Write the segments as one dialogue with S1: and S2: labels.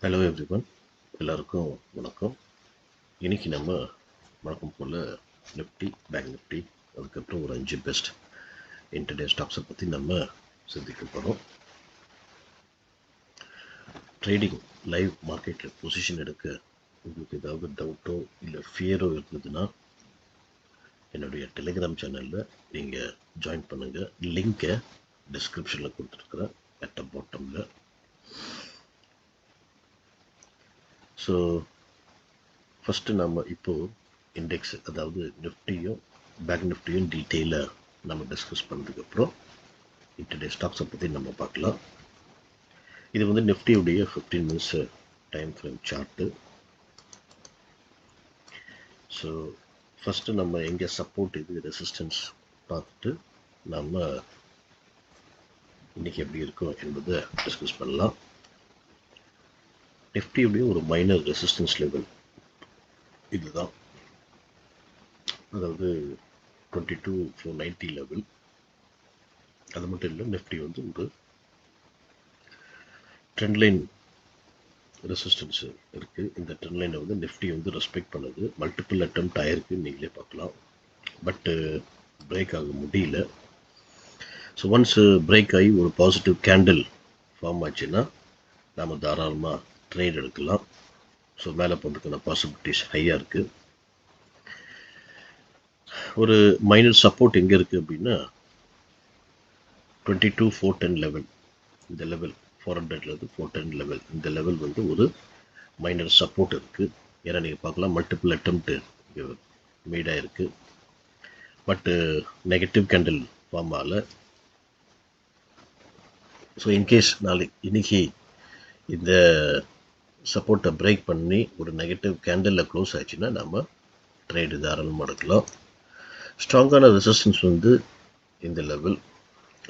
S1: Hello everyone, எல்லாருக்கும் வணக்கம். இன்னைக்கு நம்ம வழக்கம் போல் நிஃப்டி, பேங்க் நிஃப்டி, அதுக்கப்புறம் ஒரு 5 பெஸ்ட் இன்டர்டே ஸ்டாக்ஸை பற்றி நம்ம சிந்திக்க போகிறோம். ட்ரேடிங் லைவ் மார்க்கெட்டில் பொசிஷன் எடுக்க உங்களுக்கு ஏதாவது டவுட்டோ இல்லை ஃபியரோ இருந்ததுன்னா என்னுடைய டெலிகிராம் சேனலில் நீங்கள் ஜாயின் பண்ணுங்கள். லிங்கை டிஸ்கிரிப்ஷனில் கொடுத்துருக்குறேன் அட் பாட்டமில். ஸோ ஃபஸ்ட்டு நம்ம இப்போது இண்டெக்ஸ், அதாவது நிஃப்டியும் பேங்க் நிஃப்டியும் டீட்டெயிலாக நம்ம டிஸ்கஸ் பண்ணதுக்கப்புறம் இன்டர்டே ஸ்டாக்ஸை பற்றி நம்ம பார்க்கலாம். இது வந்து நிஃப்டியுடைய 15 minutes time frame chart. So first நம்ம எங்கே சப்போர்ட், இது ரெசிஸ்டன்ஸ் பார்த்துட்டு நம்ம இன்றைக்கி எப்படி இருக்கும் என்பதை டிஸ்கஸ் பண்ணலாம். நிஃப்டியுடைய ஒரு மைனர் ரெசிஸ்டன்ஸ் லெவல் இதுதான், அதாவது 22,490 லெவல். அது மட்டும் இல்லை, நிஃப்டி வந்து ஒரு ட்ரெண்ட் லைன் ரெசிஸ்டன்ஸ் இருக்குது. இந்த ட்ரெண்ட் லைனை வந்து நிஃப்டி வந்து ரெஸ்பெக்ட் பண்ணுது. மல்டிபிள் அட்டெம்ப்ட் ஆயிருக்கு, நீங்களே பார்க்கலாம். பட்டு பிரேக் ஆக முடியல. ஸோ ஒன்ஸ் பிரேக் ஆகி ஒரு பாசிட்டிவ் கேண்டில் ஃபார்ம் ஆச்சுன்னா நம்ம தாராளமாக ட்ரேட் எடுக்கலாம். ஸோ மேலே போகிறதுக்கான பாசிபிலிட்டிஸ் ஹையாக இருக்குது. ஒரு மைனர் சப்போர்ட் எங்கே இருக்குது அப்படின்னா 22,410 லெவல். இந்த லெவல் 400லேருந்து 410 லெவல், இந்த லெவல் வந்து ஒரு மைனர் சப்போர்ட் இருக்குது. ஏன்னா நீங்கள் பார்க்கலாம், மல்டிபிள் அட்டெம்ப்ட் மேடாக இருக்குது. பட்டு நெகட்டிவ் கேண்டில் ஃபார்ம் ஆகலை. ஸோ இன்கேஸ் இன்னைக்கு இந்த சப்போர்ட்டை பிரேக் பண்ணி ஒரு நெகட்டிவ் கேண்டலில் க்ளோஸ் ஆச்சுன்னா நம்ம ட்ரேடு தாராளமாக எடுக்கலாம். ஸ்ட்ராங்கான ரெசிஸ்டன்ஸ் வந்து இந்த லெவல்,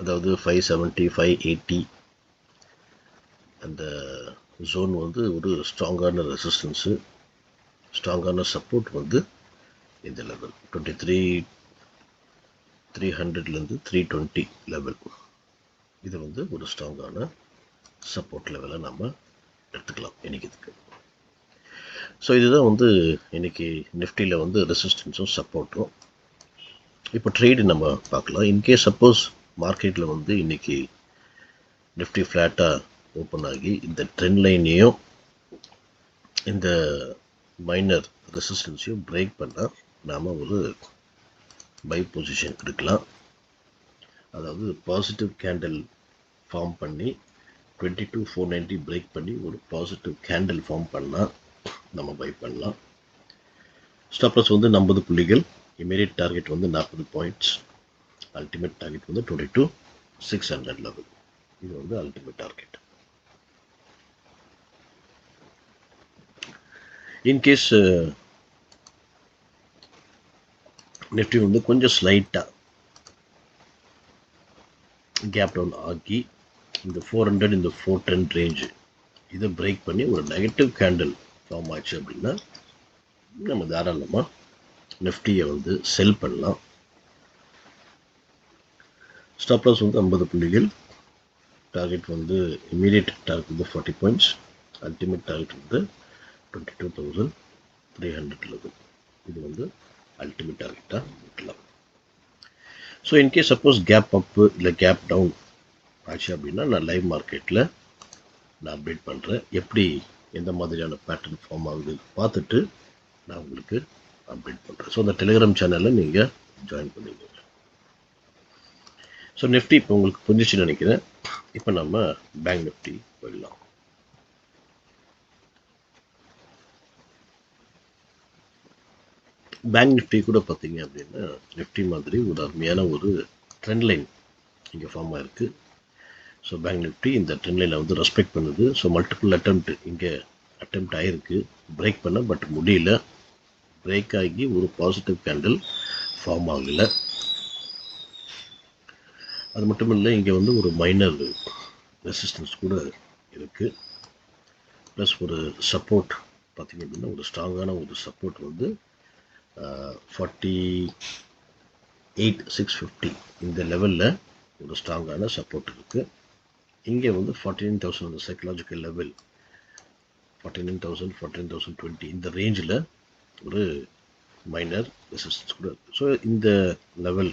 S1: அதாவது 570, 580 அந்த ஜோன் வந்து ஒரு ஸ்ட்ராங்கான ரெசிஸ்டன்ஸு. ஸ்ட்ராங்கான சப்போர்ட் வந்து இந்த லெவல் 23,300லேருந்து 320 லெவல். இது வந்து ஒரு ஸ்ட்ராங்கான சப்போர்ட் லெவலை நம்ம எடுத்துக்கலாம் இன்னைக்கு இதுக்கு. ஸோ இதுதான் வந்து இன்னைக்கு நிஃப்டியில் வந்து ரெசிஸ்டன்ஸும் சப்போர்ட்டும். இப்போ ட்ரேடு நம்ம பார்க்கலாம். இன்கேஸ் சப்போஸ் மார்க்கெட்டில் வந்து இன்னைக்கு நிஃப்டி ஃப்ளாட்டாக ஓப்பன் ஆகி இந்த ட்ரெண்ட் லைனையும் இந்த மைனர் ரெசிஸ்டன்ஸையும் பிரேக் பண்ணால் நாம் ஒரு பை பொசிஷன் எடுக்கலாம். அதாவது பாசிட்டிவ் கேண்டில் ஃபார்ம் பண்ணி 22,490 பிரேக் பண்ணி ஒரு பாசிட்டிவ் கேண்டில் ஃபார்ம் பண்ணால் நம்ம பை பண்ணலாம். ஸ்டாப் லாஸ் வந்து 50 புள்ளிகள். இமீடியட் டார்கெட் வந்து 40 பாயிண்ட்ஸ். அல்டிமேட் டார்கெட் வந்து 22,600 லெவல். இது வந்து அல்டிமேட் டார்கெட். இன்கேஸ் நிஃப்டி வந்து கொஞ்சம் ஸ்லைட்டாக கேப் டவுன் ஆகி இந்த 400, இந்த 410 ரேஞ்சு இதை பிரேக் பண்ணி ஒரு நெகட்டிவ் கேண்டில் ஃபார்ம் ஆச்சு அப்படின்னா நம்ம தாராளமாக நிஃப்டியை வந்து செல் பண்ணலாம். ஸ்டாப் லாஸ் வந்து 50 புள்ளிகள். டார்கெட் வந்து இமீடியட் டார்கெட் வந்து 40 பாயிண்ட்ஸ். அல்டிமேட் டார்கெட் வந்து 22,300 லெவல். இது வந்து அல்டிமேட் டார்கெட்டாக இருக்கலாம். So in case suppose gap up இல்லை கேப் டவுன் ஆச்சு அப்படின்னா நான் லைவ் மார்க்கெட்டில் நான் அப்டேட் பண்ணுறேன். எப்படி எந்த மாதிரியான பேட்டர்ன் ஃபார்ம் ஆகுது பார்த்துட்டு நான் உங்களுக்கு அப்டேட் பண்ணுறேன். ஸோ அந்த டெலிகிராம் சேனலில் நீங்கள் ஜாயின் பண்ணிங்க. ஸோ நிஃப்டி இப்போ உங்களுக்கு புரிஞ்சிச்சுன்னு நினைக்கிறேன். இப்போ நம்ம பேங்க் நிஃப்டி போயிடலாம். பேங்க் நிஃப்டி கூட பார்த்தீங்க அப்படின்னா நிஃப்டி மாதிரி ஒரு அருமையான ஒரு ட்ரெண்ட் லைன் இங்கே ஃபார்ம் ஆயிருக்கு. ஸோ பேங்க் நிஃப்டி இந்த ட்ரெண்ட் லைனை வந்து ரெஸ்பெக்ட் பண்ணுது. ஸோ மல்டிபிள் இங்கே அட்டெம்ப்ட் ஆகிருக்கு பிரேக் பண்ண, பட் முடியல. பிரேக் ஆகி ஒரு பாசிட்டிவ் கேண்டில் ஃபார்ம் ஆகலை. அது மட்டும் இல்லை, இங்கே வந்து ஒரு மைனர் ரெசிஸ்டன்ஸ் கூட இருக்குது. ப்ளஸ் ஒரு சப்போர்ட் பார்த்திங்க அப்படின்னா ஒரு ஸ்ட்ராங்கான ஒரு சப்போர்ட் வந்து 48,650 இந்த லெவலில் ஒரு ஸ்ட்ராங்கான சப்போர்ட் இருக்குது. இங்கே வந்து 49,000 சைக்கலாஜிக்கல் லெவல் 49,000 14,020 இந்த ரேஞ்சில் ஒரு மைனர் ரெசிஸ்டன்ஸ் கூட. ஸோ இந்த லெவல்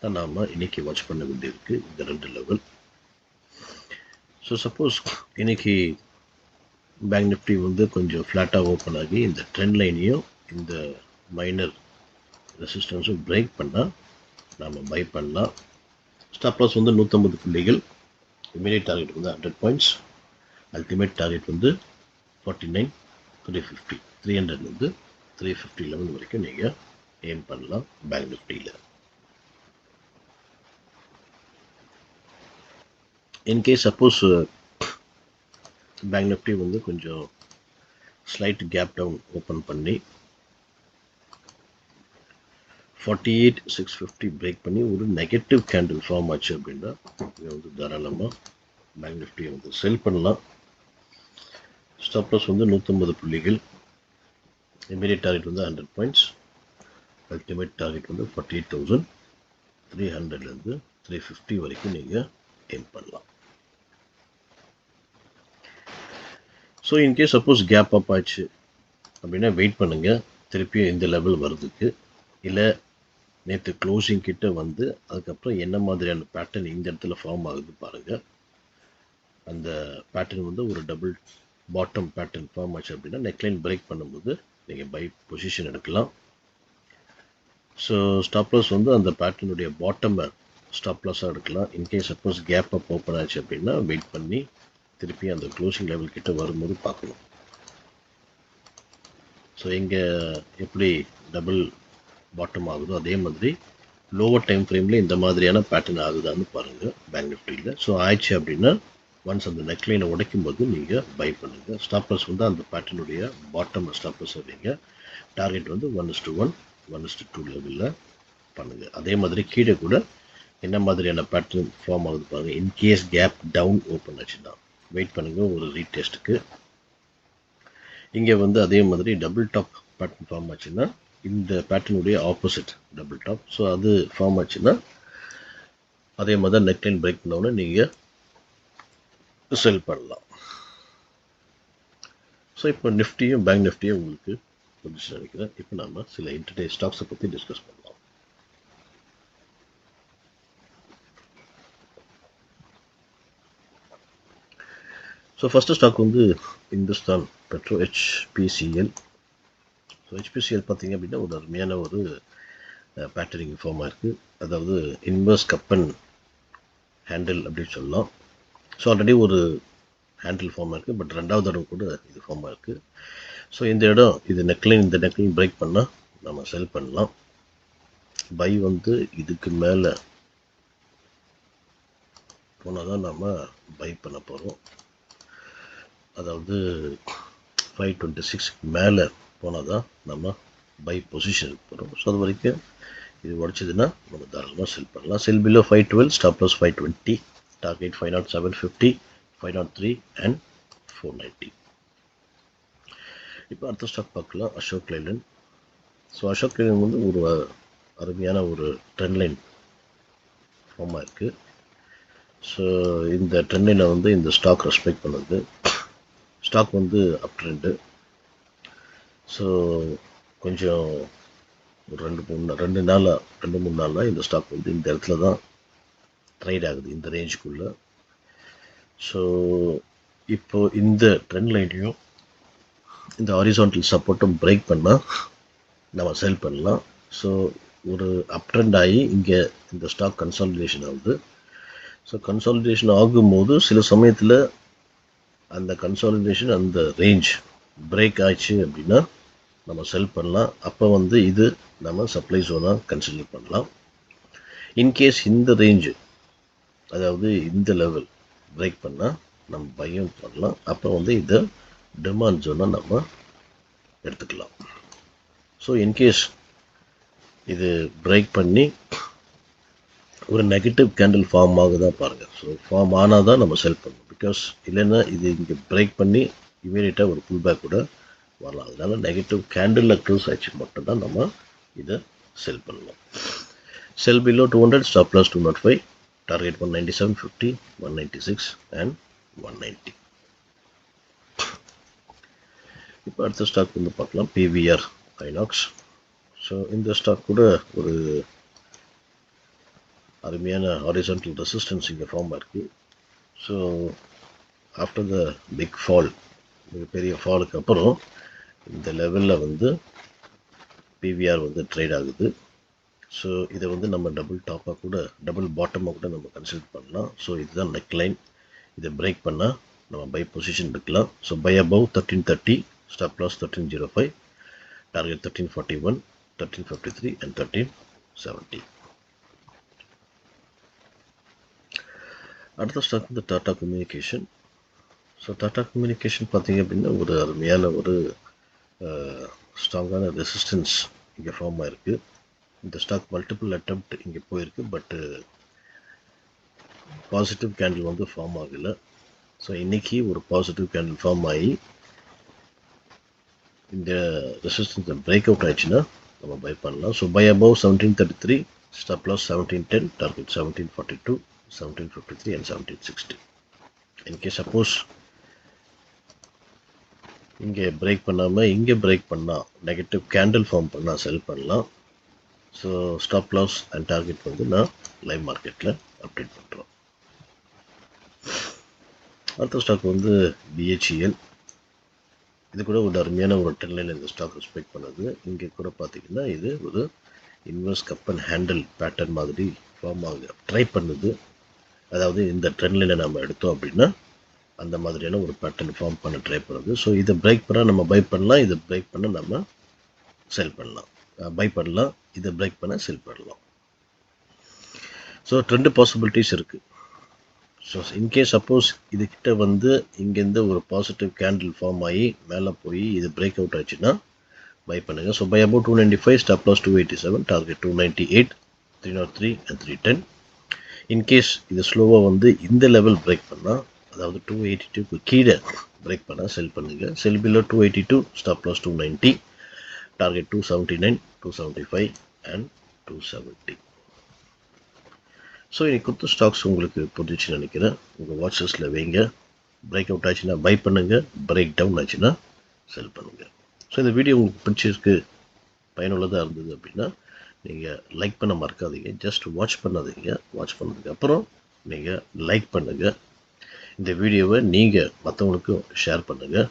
S1: தான் நாம் இன்றைக்கி வாட்ச் பண்ண வேண்டியிருக்கு, இந்த 2 லெவல். ஸோ சப்போஸ் இன்றைக்கி பேங்க் நிஃப்டி வந்து கொஞ்சம் ஃப்ளாட்டாக ஓப்பன் ஆகி இந்த ட்ரெண்ட் லைனையும் இந்த மைனர் ரெசிஸ்டன்ஸும் பிரேக் பண்ணால் நாம் பை பண்ணலாம். ஸ்டாப் லாஸ் வந்து 150 புள்ளிகள், இமீடியட் டார்கெட் வந்து 100 பாயிண்ட்ஸ், அல்டிமேட் டார்கெட் வந்து 49,350, 300 350 லெவல் வரைக்கும் நீங்கள் எய்ம் பண்ணலாம் பேங்க் நிஃப்டியில். இன்கேஸ் சப்போஸ் பேங்க் நிஃப்டி வந்து கொஞ்சம் ஸ்லைட் கேப் டவுன் ஓப்பன் பண்ணி 48,650 பிரேக் பண்ணி ஒரு நெகட்டிவ் கேண்டில் ஃபார்ம் ஆச்சு அப்படின்னா இதை வந்து தாராளமாக பேங்க் நிஃப்டியை வந்து செல் பண்ணலாம். ஸ்டாப் லாஸ் வந்து 150 புள்ளிகள், இமீடியட் டார்கெட் வந்து 100 பாயிண்ட்ஸ், அல்டிமேட் டார்கெட் வந்து 48,300 350 வரைக்கும் நீங்கள் எய்ம் பண்ணலாம். So in case suppose gap up ஆச்சு அப்படின்னா வெயிட் பண்ணுங்கள், திருப்பியும் இந்த லெவல் வருதுக்கு. இல்லை நேற்று க்ளோசிங் கிட்ட வந்து அதுக்கப்புறம் என்ன மாதிரியான பேட்டர்ன் இந்த இடத்துல ஃபார்ம் ஆகுது பாருங்கள். அந்த பேட்டர்ன் வந்து ஒரு டபுள் பாட்டம் பேட்டர்ன் ஃபார்ம் ஆச்சு அப்படின்னா நெக்லைன் பிரேக் பண்ணும்போது நீங்கள் பை பொசிஷன் எடுக்கலாம். ஸோ ஸ்டாப் லாஸ் வந்து அந்த பேட்டர்னுடைய பாட்டமை ஸ்டாப் லாஸாக எடுக்கலாம். In case suppose gap up open ஆச்சு அப்படின்னா வெயிட் பண்ணி திருப்பி அந்த க்ளோசிங் லெவல் கிட்ட வரும்போது பார்க்கணும். ஸோ இங்கே எப்படி டபுள் பாட்டம் ஆகுதோ அதே மாதிரி லோவர் டைம் ஃப்ரேமில் இந்த மாதிரியான பேட்டர்ன் ஆகுதான்னு பாருங்கள் பேங்க் நிஃப்டியில். ஸோ ஆயிடுச்சு அப்படின்னா ஒன்ஸ் அந்த நெக்லைனை உடைக்கும் போது நீங்கள் பை பண்ணுங்கள். ஸ்டாப் லாஸ் வந்து அந்த பேட்டர்னுடைய பாட்டம் ஸ்டாப் லாஸ் வைங்க. டார்கெட் வந்து 1:1 1:2 லெவலில் பண்ணுங்கள். அதே மாதிரி கீழே கூட என்ன மாதிரியான பேட்டர்ன் ஃபார்ம் ஆகுது பாருங்கள். இன்கேஸ் கேப் டவுன் ஓப்பன் ஆச்சுன்னா வெயிட் பண்ணுங்கள் ஒரு ரீடெஸ்ட்டுக்கு. இங்கே வந்து அதே மாதிரி டபுள் டாப் பேட்டர்ன் ஃபார்ம் ஆச்சுன்னா இந்த பேட்டர்னுடைய ஆப்போசிட் டபுள் டாப். ஸோ அது ஃபார்ம் ஆச்சுன்னா அதே மாதிரி தான் நெக்லைன் பிரேக் பண்ணோன்னே நீங்கள் செல் பண்ணலாம். ஸோ இப்போ நிஃப்டியும் பேங்க் நிஃப்டியும் உங்களுக்கு பொசிஷன் நினைக்கிறேன். இப்போ நம்ம சில இன்டர்டே ஸ்டாக்ஸை பற்றி டிஸ்கஸ் பண்ணலாம். ஸோ ஃபஸ்ட்டு ஸ்டாக் வந்து Hindustan petro HPCL. So HPCL பார்த்தீங்க அப்படின்னா ஒரு அருமையான ஒரு பேட்டர்னிங் ஃபார்மாக இருக்குது. அதாவது இன்வெர்ஸ் கப் அண்ட் ஹேண்டில் அப்படின்னு சொல்லலாம். ஸோ ஆல்ரெடி ஒரு ஹேண்டில் ஃபார்மாக இருக்குது, பட் 2வது தடவை கூட இது ஃபார்மாக இருக்குது. ஸோ இந்த இடம் இது இந்த நெக்லைன் பிரேக் பண்ணால் நம்ம செல் பண்ணலாம். பை வந்து இதுக்கு மேலே போனால் தான் நம்ம பை பண்ண போகிறோம். அதாவது 526 மேலே போனால் தான் நம்ம பை பொசிஷனுக்கு போகிறோம். ஸோ அது வரைக்கும் இது உடச்சதுன்னா நம்ம தாராளமாக செல் பண்ணலாம். Sell below 512, stop loss 520, target 507.50, 503 and 490. இப்போ அடுத்த ஸ்டாக் பார்க்கலாம், அசோக் லேலண்ட். ஸோ அசோக் லேலண்ட் வந்து ஒரு அருமையான ஒரு ட்ரெண்ட் லைன் ஃபார்மாக இருக்குது. ஸோ இந்த ட்ரெண்ட் லைனை வந்து இந்த ஸ்டாக் ரெஸ்பெக்ட் பண்ணுது. ஸ்டாக் வந்து அப் ட்ரெண்டு. ஸோ கொஞ்சம் ஒரு 2-3 நாளாக இந்த ஸ்டாக் வந்து இந்த இடத்துல தான் ட்ரேட் ஆகுது, இந்த ரேஞ்சுக்குள்ளே. ஸோ இப்போது இந்த ட்ரெண்ட் லைனையும் இந்த ஹாரிசான்டல் சப்போர்ட்டும் பிரேக் பண்ணால் நம்ம செல் பண்ணலாம். ஸோ ஒரு அப் ட்ரெண்ட் ஆகி இங்கே இந்த ஸ்டாக் கன்சாலிடேஷன் ஆகுது. ஸோ கன்சாலிடேஷன் ஆகும்போது சில சமயத்தில் அந்த கன்சாலிடேஷன் அந்த ரேஞ்ச் பிரேக் ஆச்சு அப்படின்னா நம்ம செல் பண்ணலாம். அப்போ வந்து இது நம்ம சப்ளை ஜோனாக கன்சிடர் பண்ணலாம். இன்கேஸ் இந்த ரேஞ்சு, அதாவது இந்த லெவல் பிரேக் பண்ணால் நம்ம பையும் பண்ணலாம். அப்போ வந்து இதை டிமாண்ட் ஜோனாக நம்ம எடுத்துக்கலாம். ஸோ இன்கேஸ் இது பிரேக் பண்ணி ஒரு நெகட்டிவ் கேண்டில் ஃபார்ம் ஆகுதா பாருங்கள். ஸோ ஃபார்ம் ஆனால் தான் நம்ம செல் பண்ணணும். பிகாஸ் இல்லைன்னா இது இங்கே பிரேக் பண்ணி இமீடியட்டாக ஒரு புல் பேக் கூட வரலாம். அதனால நெகட்டிவ் கேண்டிலில் க்ளோஸ் ஆச்சு மட்டும்தான் நம்ம இதை செல் பண்ணலாம். Sell below 200, stop loss 205, target 197.50, 196 and 190. இப்போ அடுத்த ஸ்டாக் வந்து பார்க்கலாம், PVR Inox. ஸோ இந்த ஸ்டாக் கூட ஒரு அருமையான ஹாரிசான்டல் ரெசிஸ்டன்ஸ் இங்கே ஃபார்ம் ஆயிருக்கு. So after the big fall, மிகப்பெரிய ஃபாலுக்கு அப்புறம் இந்த லெவலில் வந்து PVR வந்து ட்ரேட் ஆகுது. ஸோ இதை வந்து நம்ம டபுள் டாப்பாக கூட, டபுள் பாட்டமாக கூட நம்ம கன்சிடர் பண்ணலாம். ஸோ இதுதான் நெக் லைன். இதை பிரேக் பண்ணால் நம்ம பை பொசிஷன் எடுக்கலாம். So buy above 1330, stop loss 1305, target 1341, 1353 and 1370. அடுத்த ஸ்டாக் வந்து Tata communication. So Tata communication பார்த்தீங்க அப்படின்னா ஒரு அருமையான ஒரு ஸ்ட்ராங்கான ரெசிஸ்டன்ஸ் இங்கே ஃபார்ம் ஆயிருக்கு. இந்த ஸ்டாக் மல்டிபிள் அட்டெம்ப்ட் இங்கே போயிருக்கு, பட்டு பாசிட்டிவ் கேண்டில் வந்து ஃபார்ம் ஆகலை. ஸோ இன்றைக்கி ஒரு பாசிட்டிவ் கேண்டில் ஃபார்ம் ஆகி இந்த ரெசிஸ்டன்ஸை பிரேக் அவுட் ஆயிடுச்சுன்னா நம்ம பை பண்ணலாம். So buy above 1733, stop loss 1710, target 1742, 1753 and 1760. In case suppose இங்கே பிரேக் பண்ணாமல் இங்கே பிரேக் பண்ணால், நெகட்டிவ் கேண்டில் ஃபார்ம் பண்ணால் செல் பண்ணலாம். So stop loss and target வந்து நான் லைவ் மார்க்கெட்டில் அப்டேட் பண்ணுறோம். அடுத்த ஸ்டாக் வந்து BHEL. இது கூட ஒரு அருமையான ஒரு ட்ரெண்ட் லைன் இந்த ஸ்டாக் ரெஸ்பெக்ட் பண்ணுது. இங்கே கூட பார்த்தீங்கன்னா இது ஒரு inverse cup and handle pattern மாதிரி ஃபார்ம் ஆகுது, ட்ரை பண்ணுது. அதாவது இந்த ட்ரெண்ட் லைனை நம்ம எடுத்தோம் அப்படின்னா அந்த மாதிரியான ஒரு பேட்டர்ன் ஃபார்ம் பண்ண ட்ரை பண்ணுது. ஸோ இதை பிரேக் பண்ணால் நம்ம பை பண்ணலாம், இதை பிரேக் பண்ண நம்ம செல் பண்ணலாம், பை பண்ணலாம், இதை பிரேக் பண்ண செல் பண்ணலாம். ஸோ 2 பாசிபிலிட்டிஸ் இருக்குது. ஸோ இன்கேஸ் சப்போஸ் இதுக்கிட்ட வந்து இங்கேருந்து ஒரு பாசிட்டிவ் கேண்டில் ஃபார்ம் ஆகி மேலே போய் இது பிரேக் அவுட் ஆச்சுன்னா பை பண்ணுங்கள். So buy about 295, stop loss 287, target 298, 303 and 310. In case இது ஸ்லோவாக வந்து இந்த லெவல் பிரேக் பண்ணால், அதாவது 282க்கு கீழே பிரேக் பண்ணால் செல் பண்ணுங்கள். Sell below 282, stop loss 290, target 279, 275 and 270. So இன்றைக்கி கொடுத்த ஸ்டாக்ஸ் உங்களுக்கு புரிஞ்சிச்சுன்னு நினைக்கிறேன். உங்கள் வாட்சஸில் வைங்க. பிரேக் அவுட் ஆச்சுன்னா பை பண்ணுங்கள், பிரேக் டவுன் ஆச்சுன்னா செல் பண்ணுங்கள். ஸோ இந்த வீடியோ உங்களுக்கு பிடிச்சிருக்கு, பயனுள்ளதாக இருந்தது அப்படின்னா நீங்கள் லைக் பண்ண மறக்காதீங்க. ஜஸ்ட் வாட்ச் பண்ணாதீங்க. வாட்ச் பண்ணதுக்கப்புறம் நீங்கள் லைக் பண்ணுங்கள். இந்த வீடியோவை நீங்கள் மற்றவங்களுக்கும் ஷேர் பண்ணுங்கள்.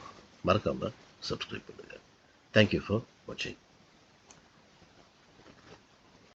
S1: மறக்காமல் சப்ஸ்கிரைப் பண்ணுங்கள். தேங்க்யூ ஃபார் வாட்சிங்.